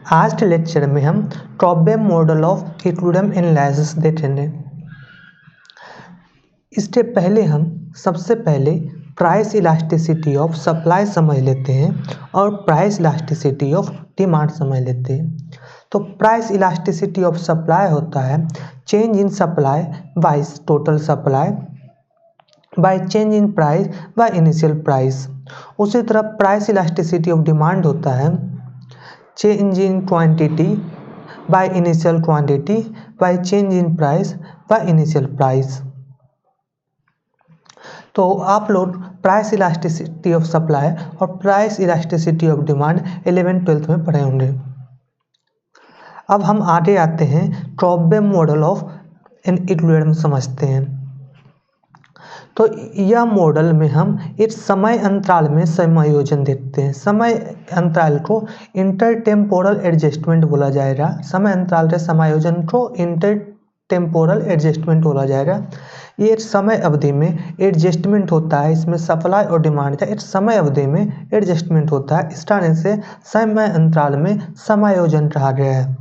आज के लेक्चर में हम टॉबे मॉडल ऑफ इक्विलिब्रियम एनालिसिस देखेंगे। इससे पहले हम सबसे पहले प्राइस इलास्टिसिटी ऑफ सप्लाई समझ लेते हैं और प्राइस इलास्टिसिटी ऑफ डिमांड समझ लेते हैं। तो प्राइस इलास्टिसिटी ऑफ सप्लाई होता है change in supply by total supply by change in price by initial price. उसी तरह प्राइस इलास्टिसिटी ऑफ डिमांड होता है change in quantity by initial quantity by change in price by initial price. तो आप लोग price elasticity of supply और price elasticity of demand 11th-12th में पढ़े होंगे। अब हम आगे आते हैं टॉबे मॉडल ऑफ इक्विलिब्रियम समझते हैं। तो यह मॉडल में हम एक समय अंतराल में समायोजन देखते हैं। समय अंतराल को इंटरटेम्पोरल एडजस्टमेंट बोला जाएगा। समय अंतराल के समायोजन को इंटरटेम्पोरल एडजस्टमेंट बोला जाएगा। ये एक समय अवधि में एडजस्टमेंट होता है। इसमें सप्लाई और डिमांड का एक समय अवधि में एडजस्टमेंट होता है। इस कारण से समय अंतराल में समायोजन कहा गया है।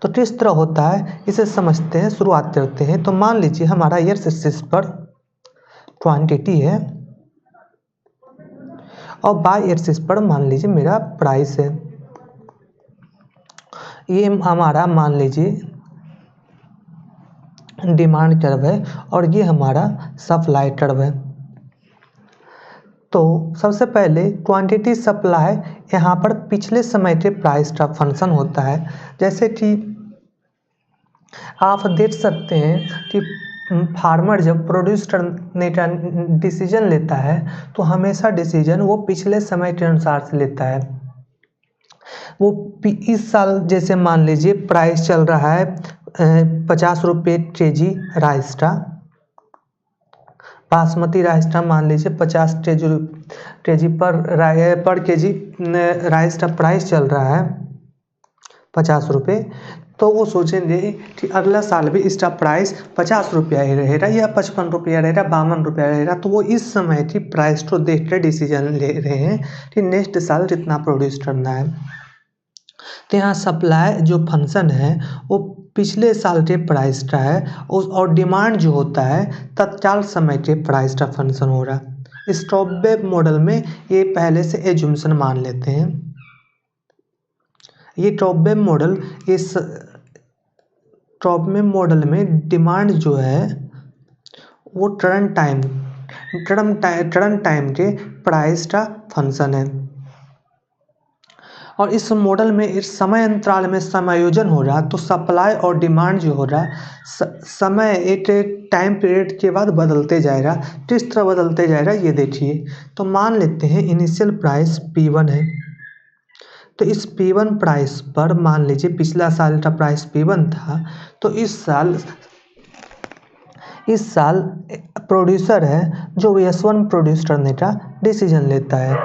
तो किस तरह होता है इसे समझते हैं, शुरुआत करते हैं। तो मान लीजिए हमारा एक्स एक्सिस पर क्वांटिटी है और बाय एक्सिस पर मान लीजिए मेरा प्राइस है। ये हमारा मान लीजिए डिमांड कर्व है और ये हमारा सप्लाई कर्व है। तो सबसे पहले क्वांटिटी सप्लाई यहाँ पर पिछले समय के प्राइस का फंक्शन होता है। जैसे कि आप देख सकते हैं कि फार्मर जब प्रोड्यूस करने का डिसीजन लेता है तो हमेशा डिसीजन वो पिछले समय के अनुसार से लेता है। वो इस साल जैसे मान लीजिए प्राइस चल रहा है 50 रुपये केजी राइस का, बासमती राइस का मान लीजिए 50 केजी पर केजी राइस का प्राइस चल रहा है 50 रुपये। तो वो सोचेंगे कि अगला साल भी इसका प्राइस 50 रुपया ही रहेगा या 55 रुपया रहेगा, 52 रुपया रहेगा। तो वो इस समय की प्राइस को देख कर डिसीजन ले रहे हैं कि नेक्स्ट साल कितना प्रोड्यूस करना है। तो यहाँ सप्लाई जो फंक्शन है वो पिछले साल के प्राइस का है और डिमांड जो होता है तत्काल समय के प्राइस का फंक्शन हो रहा है। इस टॉबे मॉडल में ये पहले से एजुम्पशन मान लेते हैं। ये टॉबे मॉडल में डिमांड जो है वो करंट टाइम के प्राइस का फंक्शन है। और इस मॉडल में इस समय अंतराल में समायोजन हो रहा तो सप्लाई और डिमांड जो हो रहा समय एक टाइम पीरियड के बाद बदलते जाएगा। किस तरह बदलते जाएगा ये देखिए। तो मान लेते हैं इनिशियल प्राइस P1 है। तो इस P1 प्राइस पर मान लीजिए पिछला साल का प्राइस P1 था। तो इस साल प्रोड्यूसर है जो S1 प्रोड्यूस करने का डिसीजन लेता है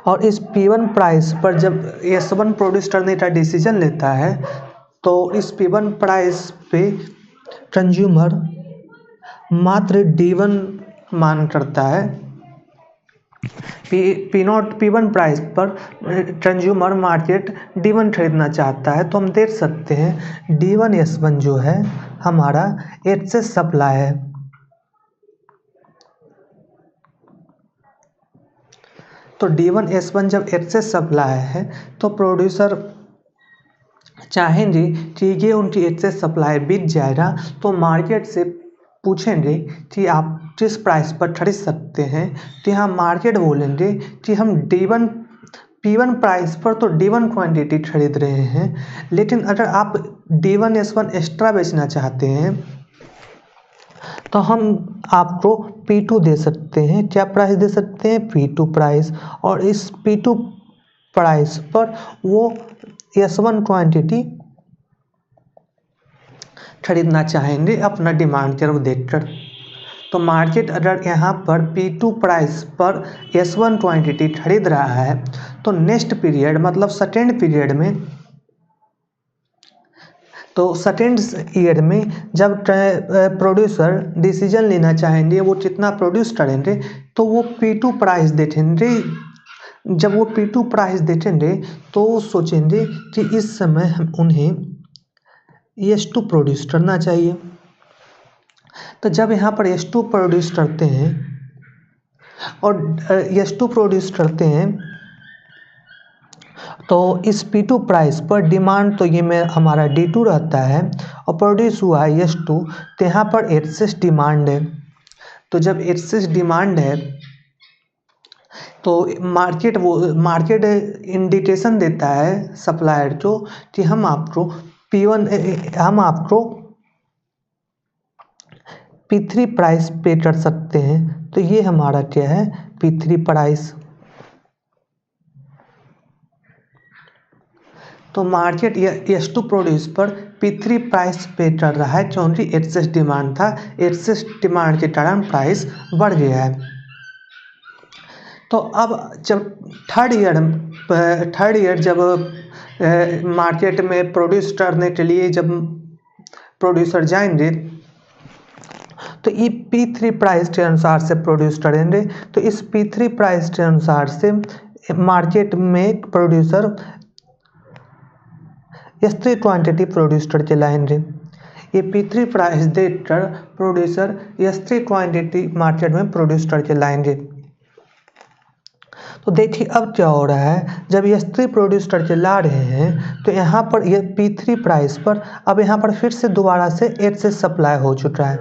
और इस P1 प्राइस पर जब S1 प्रोड्यूस करने का डिसीजन लेता है तो इस P1 प्राइस पे कंज्यूमर मात्र D1 मान करता है। P1 प्राइस पर कंज्यूमर मार्केट D1 खरीदना चाहता है। तो हम देख सकते हैं D1 S1 जो है हमारा एक्सेस सप्लाई है। तो D1 S1 जब एक्सेस सप्लाई है तो प्रोड्यूसर चाहेंगे कि ये उनकी एक्सेस सप्लाई बिक जाएगा तो मार्केट से पूछेंगे कि आप किस प्राइस पर खरीद सकते हैं। तो यहाँ मार्केट बोलेंगे कि हम P1 प्राइस पर तो D1 क्वांटिटी खरीद रहे हैं, लेकिन अगर आप D1 S1 एक्स्ट्रा बेचना चाहते हैं तो हम आपको P2 दे सकते हैं। क्या प्राइस दे सकते हैं? P2 price. और इस P2 प्राइस पर वो S1 क्वांटिटी खरीदना चाहेंगे अपना डिमांड कर्व देखकर। तो मार्केट अगर यहाँ पर P2 प्राइस पर S1 क्वांटिटी खरीद रहा है तो नेक्स्ट पीरियड मतलब सेकेंड पीरियड में तो सेकेंड ईयर में जब प्रोड्यूसर डिसीजन लेना चाहेंगे वो कितना प्रोड्यूस करेंगे तो वो P2 प्राइस देखेंगे जब वो P2 प्राइस देखेंगे तो सोचेंगे कि इस समय हम उन्हें S2 प्रोड्यूस करना चाहिए। तो जब यहाँ पर S2 प्रोड्यूस करते हैं और S2 प्रोड्यूस करते हैं तो इस P2 प्राइस पर डिमांड तो ये में हमारा D2 रहता है और प्रोड्यूस हुआ है S2, तो यहाँ पर एक्सेस डिमांड है। तो जब एक्सेस डिमांड है तो मार्केट इंडिकेशन देता है सप्लायर को कि हम आपको P3 प्राइस पे कर सकते हैं। तो ये हमारा क्या है, P3 प्राइस। तो मार्केट S2 प्रोड्यूस पर P3 प्राइस पे कर रहा है क्योंकि एक्सेस डिमांड था। एक्सेस डिमांड के कारण प्राइस बढ़ गया है। तो अब जब थर्ड ईयर जब मार्केट में प्रोड्यूस करने के लिए जब प्रोड्यूसर जाएंगे तो ये P3 प्राइस के अनुसार से प्रोड्यूस करेंगे। तो इस P3 प्राइस के अनुसार से मार्केट में प्रोड्यूसर S3 क्वांटिटी प्रोड्यूस करके लाएंगे। ये P3 प्राइस देकर प्रोड्यूसर S3 क्वांटिटी मार्केट में प्रोड्यूस करके लाएंगे। तो देखिए अब क्या हो रहा है, जब S3 प्रोड्यूस करके ला रहे हैं तो यहाँ पर ये P3 प्राइस पर अब यहाँ पर फिर से दोबारा से एक्सेस सप्लाई हो चुका है।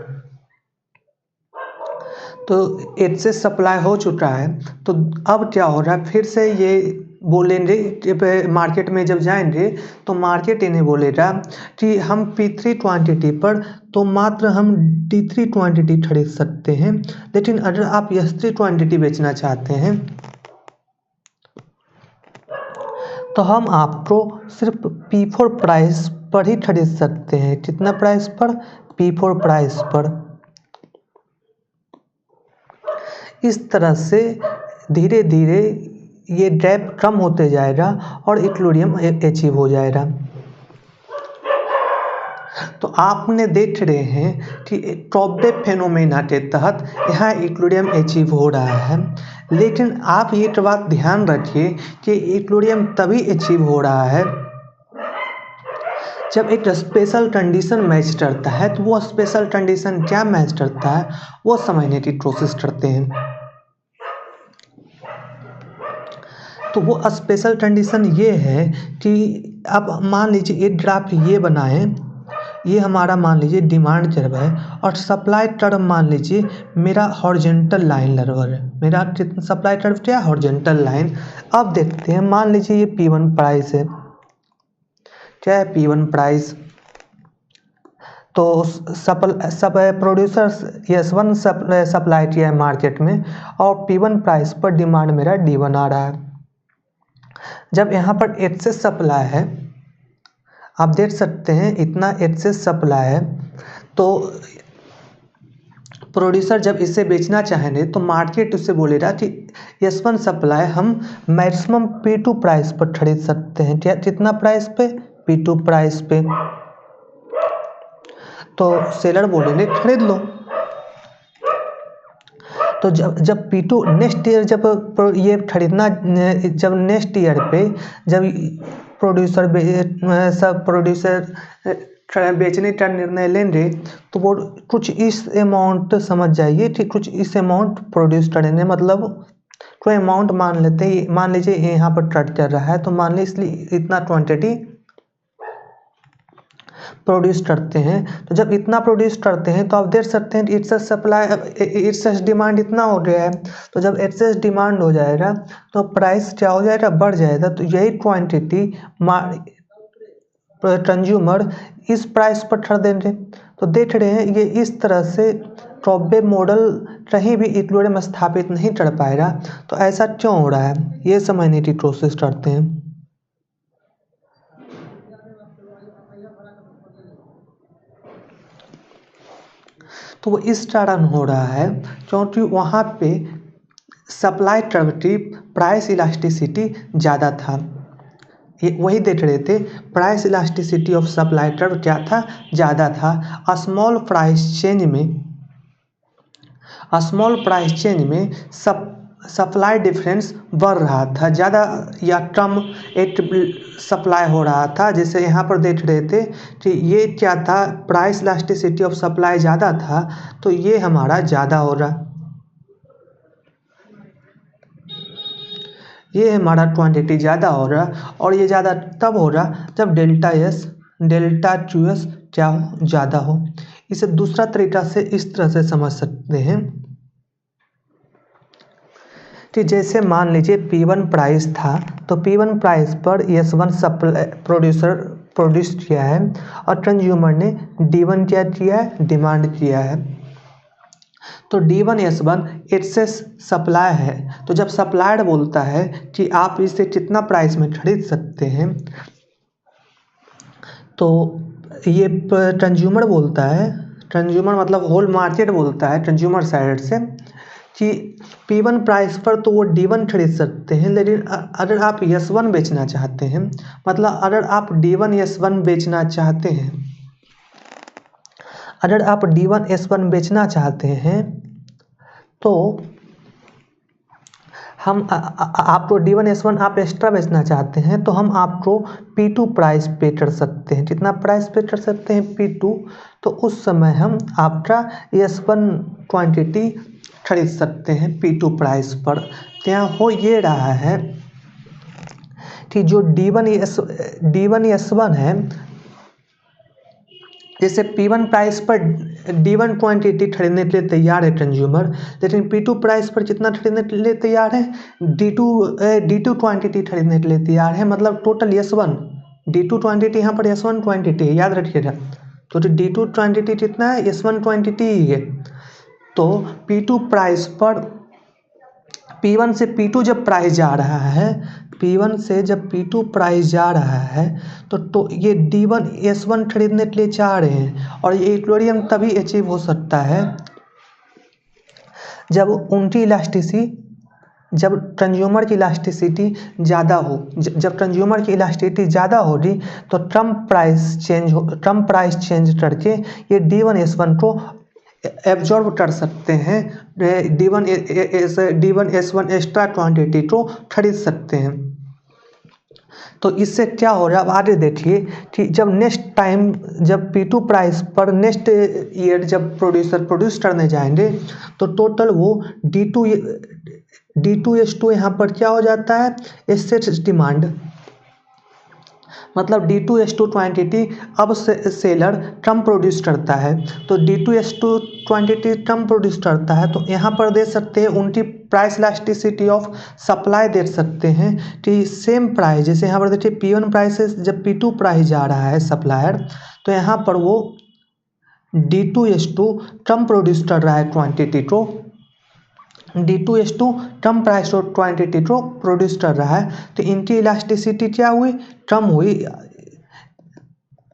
तो एक्सेस सप्लाई हो चुका है तो अब क्या हो रहा है, फिर से ये बोलेंगे मार्केट में जब जाएंगे तो मार्केट इन्हें बोलेगा कि हम P3 क्वांटिटी पर तो मात्र हम D3 क्वांटिटी खरीद सकते हैं, लेकिन अगर आप S3 क्वांटिटी बेचना चाहते हैं तो हम आपको सिर्फ P4 प्राइस पर ही खरीद सकते हैं। कितना प्राइस पर? P4 प्राइस पर। इस तरह से धीरे धीरे ये गैप कम होते जाएगा और इक्विलिब्रियम अचीव हो जाएगा। तो आपने देख रहे हैं कि टॉपडे फेनोमेना के तहत यहाँ इक्विलिब्रियम अचीव हो रहा है, लेकिन आप ये तो बात ध्यान रखिए कि इक्विलिब्रियम तभी अचीव हो रहा है जब एक स्पेशल कंडीशन मैच करता है। तो वो स्पेशल कंडीशन क्या मैच करता है वो समझने की कोशिश करते हैं। तो वो स्पेशल कंडीशन ये है कि अब मान लीजिए एक ग्राफ ये बनाएं, ये हमारा मान लीजिए डिमांड कर्व है और सप्लाई कर्व मान लीजिए मेरा हॉरिजॉन्टल लाइन लर्वर है। मेरा सप्लाई कर्व क्या है? Horizontal line. अब देखते हैं, मान लीजिए ये P1 प्राइस है। क्या है? P1 price. तो प्रोड्यूसर S1 सप्लाई किया है मार्केट में और P1 प्राइस पर डिमांड मेरा D1 आ रहा है। जब यहाँ पर एक्सेस सप्लाई है, आप देख सकते हैं इतना एक्सेस सप्लाई है, तो प्रोड्यूसर जब इसे बेचना चाहेंगे तो मार्केट उससे बोलेगा कि S1 सप्लाई हम मैक्सिमम P2 प्राइस पर खरीद सकते हैं। क्या? कितना प्राइस पे? P2 प्राइस पे। तो सेलर बोलेंगे खरीद लो। तो जब P2 नेक्स्ट ईयर जब ये खरीदना, जब नेक्स्ट ईयर पे जब प्रोड्यूसर बेचने का निर्णय लेंगे तो वो कुछ इस अमाउंट समझ जाइए कि कुछ इस अमाउंट प्रोड्यूस करेंगे। मतलब कोई अमाउंट मान लेते हैं, मान लीजिए यहाँ पर कट कर रहा है तो मान लीजिए इसलिए इतना क्वांटिटी प्रोड्यूस करते हैं। तो जब इतना प्रोड्यूस करते हैं तो आप देख सकते हैं एक्सेस सप्लाई, एक्सेस डिमांड इतना हो गया है। तो जब एक्सेस डिमांड हो जाएगा तो प्राइस क्या हो जाएगा? बढ़ जाएगा। तो यही क्वांटिटी कंज्यूमर इस प्राइस पर खरीदेंगे। तो देख रहे हैं ये इस तरह से टॉपडे मॉडल कहीं भी इक्विलिब्रियम स्थापित नहीं कर पाएगा। तो ऐसा क्यों हो रहा है ये समझने की कोशिश करते हैं। तो वो इस कारण हो रहा है क्योंकि वहाँ पे सप्लाई कर्व की प्राइस इलास्टिसिटी ज़्यादा था। ये वही देख रहे थे, price elasticity of supply curve क्या था? ज़्यादा था। स्मॉल प्राइस चेंज में सप्लाई डिफरेंस बढ़ रहा था ज़्यादा, या कम एक सप्लाई हो रहा था। जैसे यहाँ पर देख रहे थे कि ये क्या था, प्राइस इलास्टिसिटी ऑफ सप्लाई ज़्यादा था, तो ये हमारा ज़्यादा हो रहा, ये हमारा क्वांटिटी ज़्यादा हो रहा। और ये ज़्यादा तब हो रहा जब delta S delta Q S क्या हो, ज़्यादा हो। इसे दूसरा तरीका से इस तरह से समझ सकते हैं कि जैसे मान लीजिए P1 प्राइस था, तो P1 प्राइस पर S1 सप्लाई प्रोड्यूस किया है और कंज्यूमर ने D1 क्या किया है, डिमांड किया है। तो D1 S1 एक्सेस सप्लाई है। तो जब सप्लायर बोलता है कि आप इसे कितना प्राइस में खरीद सकते हैं, तो ये कंज्यूमर बोलता है, कंज्यूमर मतलब होल मार्केट बोलता है कंज्यूमर साइड से कि P1 प्राइस पर तो वो D1 खरीद सकते हैं, लेकिन अगर आप S1 बेचना चाहते हैं, मतलब अगर आप D1 S1 बेचना चाहते हैं, अगर आप D1 S1 बेचना चाहते हैं, तो हम आपको D1 S1 आप एक्स्ट्रा बेचना चाहते हैं, तो हम आपको P2 प्राइस पे कर सकते हैं। कितना प्राइस पे कर सकते हैं, P2। तो उस समय हम आपका S1 क्वांटिटी खरीद सकते हैं P2 प्राइस पर। तो यहाँ हो ये रहा है कि जो D1 S1 है, जैसे P1 प्राइस पर D1 क्वांटिटी खरीदने के लिए तैयार है कंज्यूमर, लेकिन P2 प्राइस पर कितना खरीदने के लिए तैयार है, D2 क्वांटिटी खरीदने के लिए तैयार है। मतलब टोटल S1 D2 क्वांटिटी, यहाँ पर S1 क्वांटिटी है, याद रखिएगा। तो D2 क्वांटिटी कितना है, S1 क्वांटिटी ही है। तो P2 प्राइस पर P1 से P2 जब प्राइस जा रहा है, P1 से जब P2 प्राइस जा रहा है, तो ये D1 S1 खरीदने के लिए चाह रहे हैं। और ये इक्विलिब्रियम तभी अचीव हो सकता है जब कंज्यूमर की इलास्टिसिटी ज़्यादा हो। जब कंज्यूमर की इलास्टिसिटी ज़्यादा होगी, तो कम प्राइस चेंज करके ये D1 S1 को एब्जॉर्ब कर सकते हैं, D1 S1 एक्स्ट्रा क्वांटिटी को खरीद सकते हैं। तो इससे क्या हो रहा है, अब आगे देखिए कि जब नेक्स्ट टाइम जब P2 प्राइस पर नेक्स्ट ईयर जब प्रोड्यूस करने जाएंगे, तो टोटल वो D2S2 यहाँ पर क्या हो जाता है, एक्सेस डिमांड। मतलब D2S2 क्वांटिटी अब सेलर कम प्रोड्यूस करता है, तो D2S2 क्वांटिटी कम प्रोड्यूस करता है। तो यहाँ पर दे सकते हैं उनकी प्राइस इलास्टिसिटी ऑफ सप्लाई दे सकते हैं कि सेम प्राइस, जैसे यहाँ पर देखिए P1 प्राइस जब P2 प्राइस जा रहा है सप्लायर, तो यहाँ पर वो D2S2 कम प्रोड्यूस कर रहा है क्वांटिटी को, D2S2 कम प्राइस और क्वांटिटी को प्रोड्यूस कर रहा है। तो इनकी इलास्टिसिटी क्या हुई, कम हुई।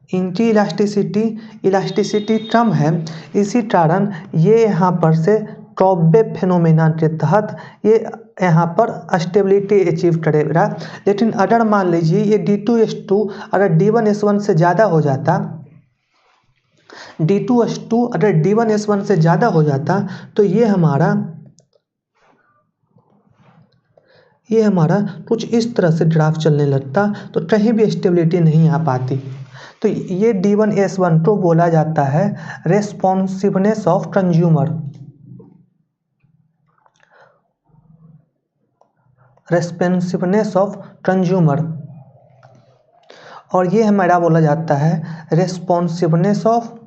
इनकी इलास्टिसिटी कम है। इसी कारण ये यहाँ पर से टॉब्बे फिनोमेना के तहत ये यहाँ पर स्टेबिलिटी अचीव करेगा। लेकिन अगर मान लीजिए ये D2S2 अगर D1 S1 से ज़्यादा हो जाता, D2S2 अगर D1 S1 से ज़्यादा हो जाता, तो ये हमारा कुछ इस तरह से ग्राफ चलने लगता, तो कहीं भी स्टेबिलिटी नहीं आ पाती। तो ये D1 S1 को बोला जाता है रेस्पॉन्सिवनेस ऑफ कंज्यूमर, और ये हमारा बोला जाता है रेस्पॉन्सिवनेस ऑफ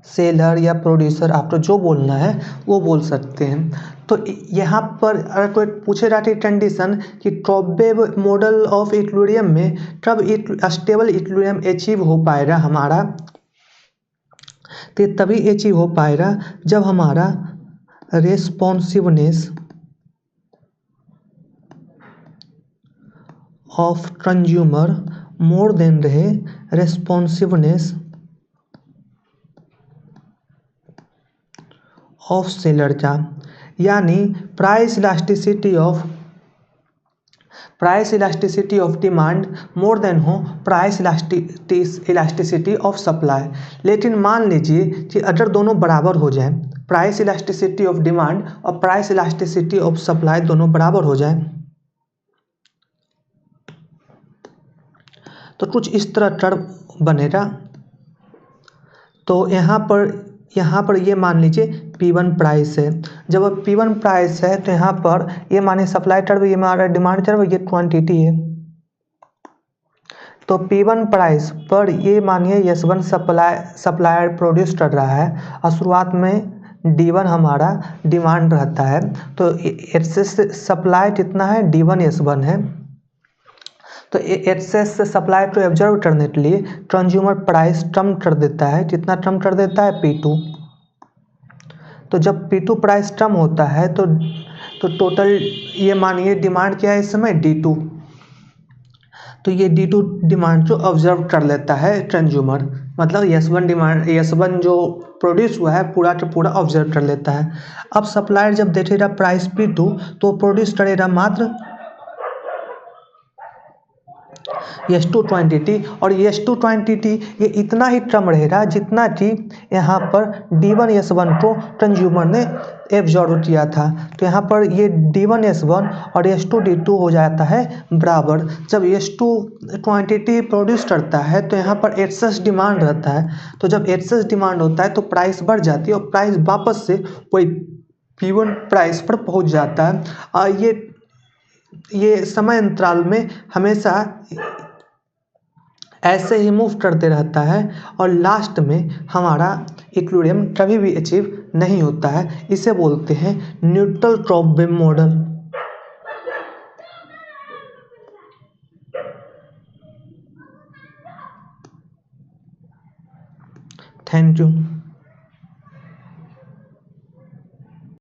सेलर या प्रोड्यूसर, आपको जो बोलना है वो बोल सकते हैं। तो यहाँ पर अगर कोई पूछेगा कि कंडीशन कि टॉब्बे मॉडल ऑफ इक्विलिब्रियम में कब स्टेबल इक्विलिब्रियम अचीव हो पाएगा हमारा, तो तभी अचीव हो पाएगा जब हमारा responsiveness of consumer more than रहे रेस्पॉन्सिवनेस ऑफ सेलर का, यानी price elasticity price elasticity of demand more than हो प्राइस इलास्टिसिटी ऑफ सप्लाई। लेकिन मान लीजिए कि अगर दोनों बराबर हो जाए, प्राइस इलास्टिसिटी ऑफ डिमांड और प्राइस इलास्टिसिटी ऑफ सप्लाई दोनों बराबर हो जाए, तो कुछ इस तरह टर्म बनेगा। तो यहाँ पर ये मान लीजिए P1 प्राइस है। जब P1 प्राइस है तो यहाँ पर ये माने सप्लाई टर्म, ये हमारा डिमांड टर्म, ये क्वांटिटी है। तो P1 प्राइस पर ये मानिए S1 सप्लायर प्रोड्यूस कर रहा है और शुरुआत में D1 हमारा डिमांड रहता है। तो एक्सेस सप्लाई कितना है, D1 S1 है। तो एक्सेस से सप्लाई को ऑब्जर्व करने के लिए कंज्यूमर प्राइस कम कर देता है। कितना कम कर देता है, P2। तो जब P2 प्राइस कम होता है तो टोटल ये मानिए डिमांड क्या है इस समय, D2। तो ये D2 डिमांड जो ऑब्जर्व कर लेता है कंज्यूमर, मतलब S1 जो प्रोड्यूस हुआ है पूरा का पूरा ऑब्जर्व कर लेता है। अब सप्लायर जब देखेगा प्राइस P2 तो प्रोड्यूस करेगा मात्र S2 क्वांटिटी, और S2 क्वांटिटी ये इतना ही कम रहेगा जितना कि यहाँ पर D1 S1 को कंज्यूमर ने एब्जॉर्व किया था। तो यहाँ पर ये D1 S1 और S2 D2 हो जाता है बराबर। जब S2 क्वांटिटी प्रोड्यूस करता है तो यहाँ पर एक्सेस डिमांड रहता है। तो जब एक्सेस डिमांड होता है तो प्राइस बढ़ जाती है और प्राइस वापस से वही P1 प्राइस पर पहुँच जाता है। ये समय अंतराल में हमेशा ऐसे ही मूव करते रहता है और लास्ट में हमारा इक्विलिब्रियम कभी भी अचीव नहीं होता है। इसे बोलते हैं न्यूट्रल क्रॉप-बेम मॉडल। Thank you.